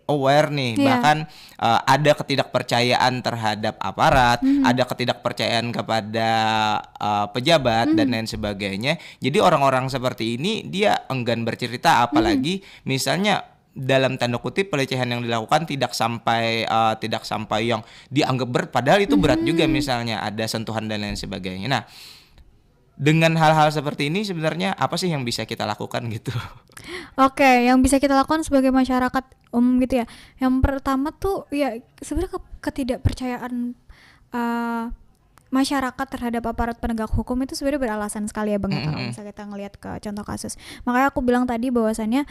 aware nih, bahkan ada ketidakpercayaan terhadap aparat, ada ketidakpercayaan kepada pejabat dan lain sebagainya. Jadi orang-orang seperti ini dia enggan bercerita, apalagi misalnya dalam tanda kutip pelecehan yang dilakukan tidak sampai yang dianggap berat, padahal itu berat juga, misalnya ada sentuhan dan lain sebagainya. Nah dengan hal-hal seperti ini sebenarnya apa sih yang bisa kita lakukan gitu? Oke, yang bisa kita lakukan sebagai masyarakat umum gitu ya. Yang pertama tuh ya sebenarnya ketidakpercayaan uh, masyarakat terhadap aparat penegak hukum itu sebenarnya beralasan sekali ya Bang ya, kalau misalnya kita ngelihat ke contoh kasus. Makanya aku bilang tadi bahwasannya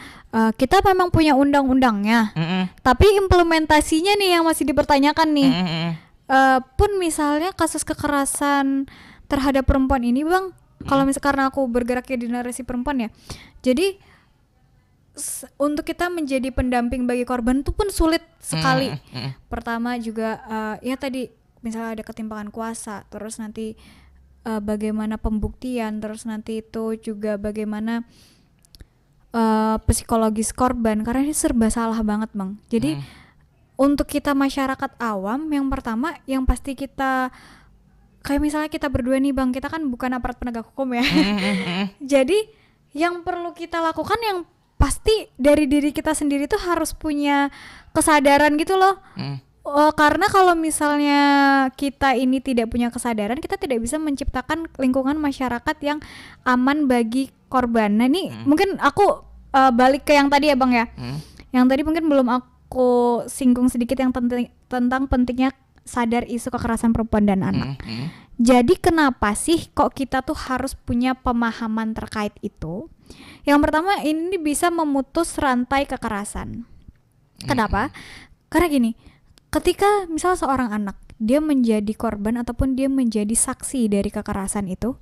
kita memang punya undang-undangnya, tapi implementasinya nih yang masih dipertanyakan nih. Pun misalnya kasus kekerasan terhadap perempuan ini Bang, kalau misalnya karena aku bergeraknya di narasi perempuan ya, jadi untuk kita menjadi pendamping bagi korban itu pun sulit sekali. Pertama juga ya tadi misalnya ada ketimpangan kuasa, terus nanti bagaimana pembuktian, terus nanti itu juga bagaimana psikologis korban, karena ini serba salah banget Bang. Jadi untuk kita masyarakat awam, yang pertama yang pasti kita kayak misalnya kita berdua nih Bang, kita kan bukan aparat penegak hukum ya. Jadi yang perlu kita lakukan yang pasti dari diri kita sendiri tuh harus punya kesadaran gitu loh. Karena kalau misalnya kita ini tidak punya kesadaran, kita tidak bisa menciptakan lingkungan masyarakat yang aman bagi korban. Nah ini mungkin aku balik ke yang tadi ya Bang ya. Yang tadi mungkin belum aku singgung sedikit yang tentang pentingnya sadar isu kekerasan perempuan dan anak. Jadi kenapa sih kok kita tuh harus punya pemahaman terkait itu? Yang pertama, ini bisa memutus rantai kekerasan. Kenapa? Karena gini, ketika misal seorang anak dia menjadi korban ataupun dia menjadi saksi dari kekerasan itu,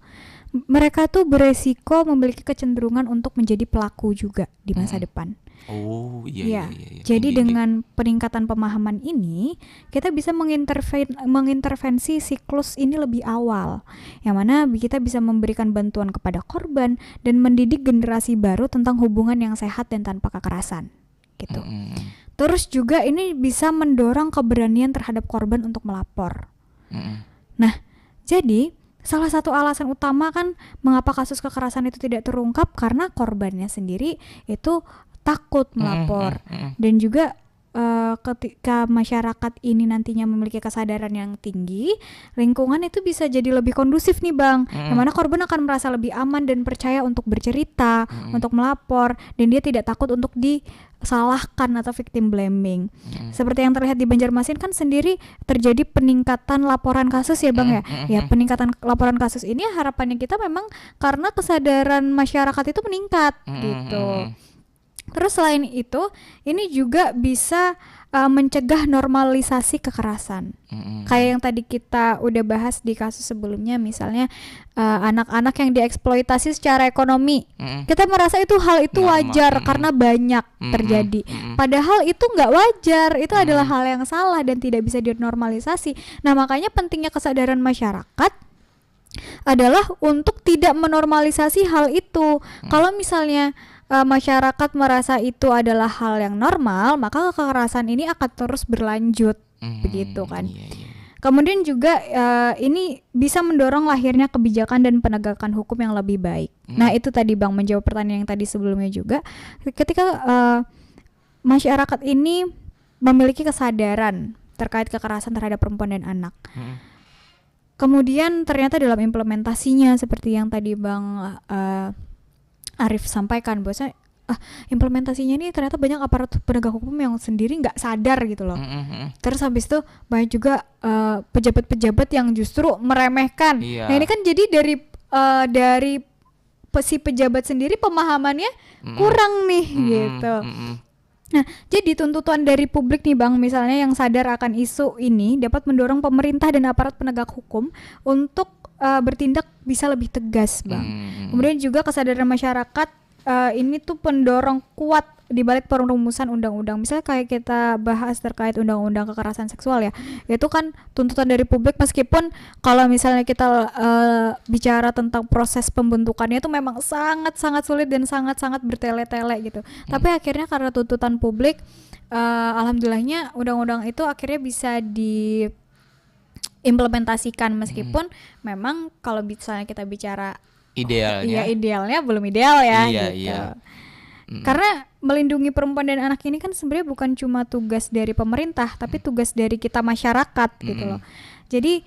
mereka tuh beresiko memiliki kecenderungan untuk menjadi pelaku juga di masa depan. Oh iya. Jadi dengan peningkatan pemahaman ini, kita bisa mengintervensi siklus ini lebih awal, yang mana kita bisa memberikan bantuan kepada korban dan mendidik generasi baru tentang hubungan yang sehat dan tanpa kekerasan, gitu. Terus juga ini bisa mendorong keberanian terhadap korban untuk melapor. Nah, jadi salah satu alasan utama kan mengapa kasus kekerasan itu tidak terungkap karena korbannya sendiri itu takut melapor. Dan juga ketika masyarakat ini nantinya memiliki kesadaran yang tinggi, lingkungan itu bisa jadi lebih kondusif nih Bang, yang mana korban akan merasa lebih aman dan percaya untuk bercerita, untuk melapor, dan dia tidak takut untuk disalahkan atau victim blaming. Seperti yang terlihat di Banjarmasin kan sendiri terjadi peningkatan laporan kasus ya Bang ya. Ya peningkatan laporan kasus ini harapannya kita memang karena kesadaran masyarakat itu meningkat gitu. Terus selain itu, ini juga bisa mencegah normalisasi kekerasan. Kayak yang tadi kita udah bahas di kasus sebelumnya, misalnya anak-anak yang dieksploitasi secara ekonomi. Kita merasa itu hal itu wajar karena banyak terjadi. Padahal itu nggak wajar, itu adalah hal yang salah dan tidak bisa dinormalisasi. Nah makanya pentingnya kesadaran masyarakat adalah untuk tidak menormalisasi hal itu. Kalau misalnya masyarakat merasa itu adalah hal yang normal, maka kekerasan ini akan terus berlanjut, begitu kan. Kemudian juga ini bisa mendorong lahirnya kebijakan dan penegakan hukum yang lebih baik. Nah itu tadi Bang, menjawab pertanyaan yang tadi sebelumnya juga, ketika masyarakat ini memiliki kesadaran terkait kekerasan terhadap perempuan dan anak, kemudian ternyata dalam implementasinya seperti yang tadi Bang Arif sampaikan, bahwa implementasinya ini ternyata banyak aparat penegak hukum yang sendiri nggak sadar gitu loh. Terus habis itu banyak juga pejabat-pejabat yang justru meremehkan. Nah ini kan jadi dari si pejabat sendiri pemahamannya kurang nih gitu. Nah, jadi tuntutan dari publik nih Bang, misalnya yang sadar akan isu ini dapat mendorong pemerintah dan aparat penegak hukum untuk bertindak bisa lebih tegas Bang. Kemudian juga kesadaran masyarakat ini tuh pendorong kuat di balik perumusan undang-undang. Misalnya kayak kita bahas terkait undang-undang kekerasan seksual ya, itu kan tuntutan dari publik, meskipun kalau misalnya kita bicara tentang proses pembentukannya itu memang sangat-sangat sulit dan sangat-sangat bertele-tele gitu. Tapi akhirnya karena tuntutan publik, alhamdulillahnya undang-undang itu akhirnya bisa diimplementasikan, meskipun memang kalau misalnya kita bicara idealnya, idealnya belum ideal ya gitu. Iya. Karena melindungi perempuan dan anak ini kan sebenarnya bukan cuma tugas dari pemerintah, tapi tugas dari kita masyarakat gitu loh. Jadi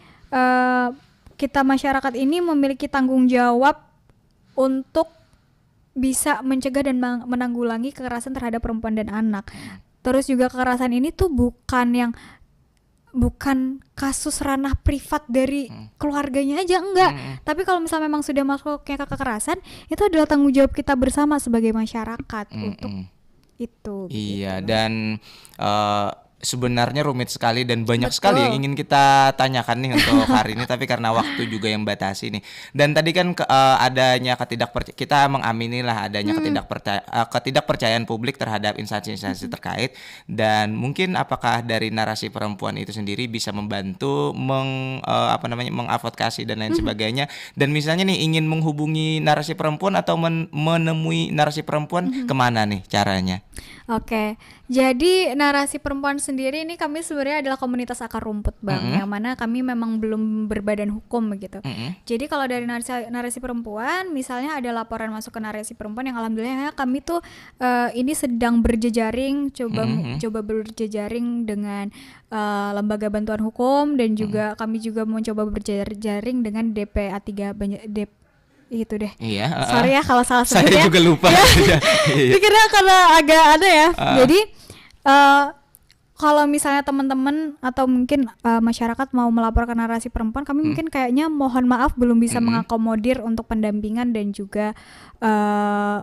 kita masyarakat ini memiliki tanggung jawab untuk bisa mencegah dan menanggulangi kekerasan terhadap perempuan dan anak. Terus juga kekerasan ini tuh bukan yang bukan kasus ranah privat dari keluarganya aja, enggak. Tapi kalau misalnya memang sudah masuknya ke kekerasan, itu adalah tanggung jawab kita bersama sebagai masyarakat untuk itu. Iya, gitu. dan sebenarnya rumit sekali dan banyak sekali yang ingin kita tanyakan nih untuk hari ini, tapi karena waktu juga yang batasi nih. Dan tadi kan adanya kita mengamini lah adanya ketidakpercayaan publik terhadap instansi-instansi terkait, dan mungkin apakah dari narasi perempuan itu sendiri bisa membantu mengadvokasi dan lain sebagainya. Dan misalnya nih ingin menghubungi narasi perempuan atau menemui narasi perempuan, kemana nih caranya? Oke, jadi narasi perempuan sendiri ini kami sebenarnya adalah komunitas akar rumput, Bang, yang mana kami memang belum berbadan hukum begitu. Jadi kalau dari narasi perempuan, misalnya ada laporan masuk ke narasi perempuan yang alhamdulillah kami tuh ini sedang berjejaring, coba berjejaring dengan lembaga bantuan hukum, dan juga kami juga mencoba berjejaring dengan DPA3 itu deh. Iya. Sorry ya kalau salah sebut Saya ya. juga lupa. Ya. Pikirnya karena agak ada ya. Jadi kalau misalnya teman-teman atau mungkin masyarakat mau melaporkan narasi perempuan, kami mungkin kayaknya mohon maaf belum bisa mengakomodir untuk pendampingan dan juga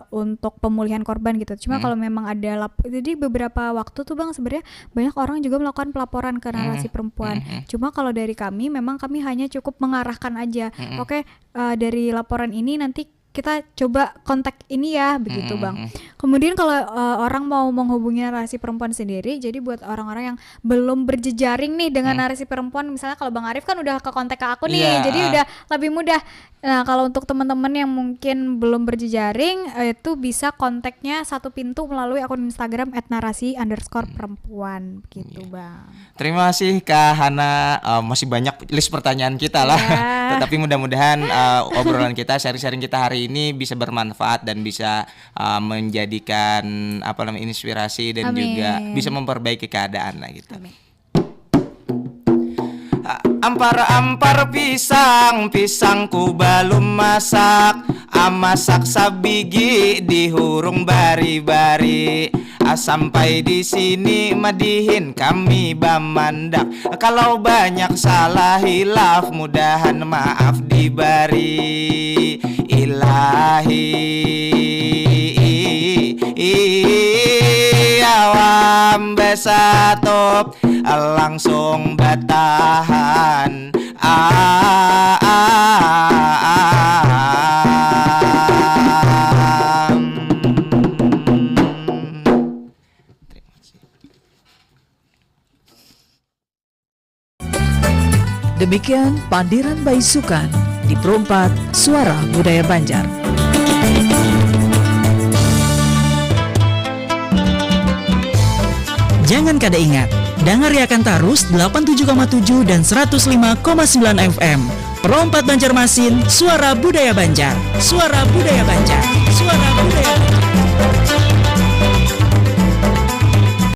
untuk pemulihan korban gitu. Cuma kalau memang ada jadi beberapa waktu tuh Bang sebenarnya banyak orang juga melakukan pelaporan ke narasi perempuan. Cuma kalau dari kami memang kami hanya cukup mengarahkan aja. Oke, dari laporan ini nanti kita coba kontak ini ya, begitu Bang. Kemudian kalau orang mau menghubungi narasi perempuan sendiri, jadi buat orang-orang yang belum berjejaring nih dengan narasi perempuan, misalnya kalau Bang Arif kan udah ke kontak ke aku nih, jadi udah lebih mudah. Nah kalau untuk teman-teman yang mungkin belum berjejaring, itu bisa kontaknya satu pintu melalui akun Instagram @narasi_perempuan, gitu Bang. Terima kasih Kak Hana, masih banyak list pertanyaan kita lah, tetapi mudah-mudahan obrolan kita, sharing-sharing kita hari ini bisa bermanfaat dan bisa menjadikan inspirasi dan juga bisa memperbaiki keadaan lah gitu. Amin. Ampar-ampar pisangku belum masak, masak sabigi dihurung bari-bari. Sampai di sini madihin kami bamandak, kalau banyak salah hilaf mudahan maaf diberi ilahi. Awam besatop langsung batahan. Demikian Pandiran Baisukan di Pro 4 Suara Budaya Banjar. Jangan kada ingat, dengarkan terus 87,7 dan 105,9 FM. Pro 4 Banjarmasin, Suara Budaya Banjar. Suara Budaya Banjar. Suara Budaya Banjar.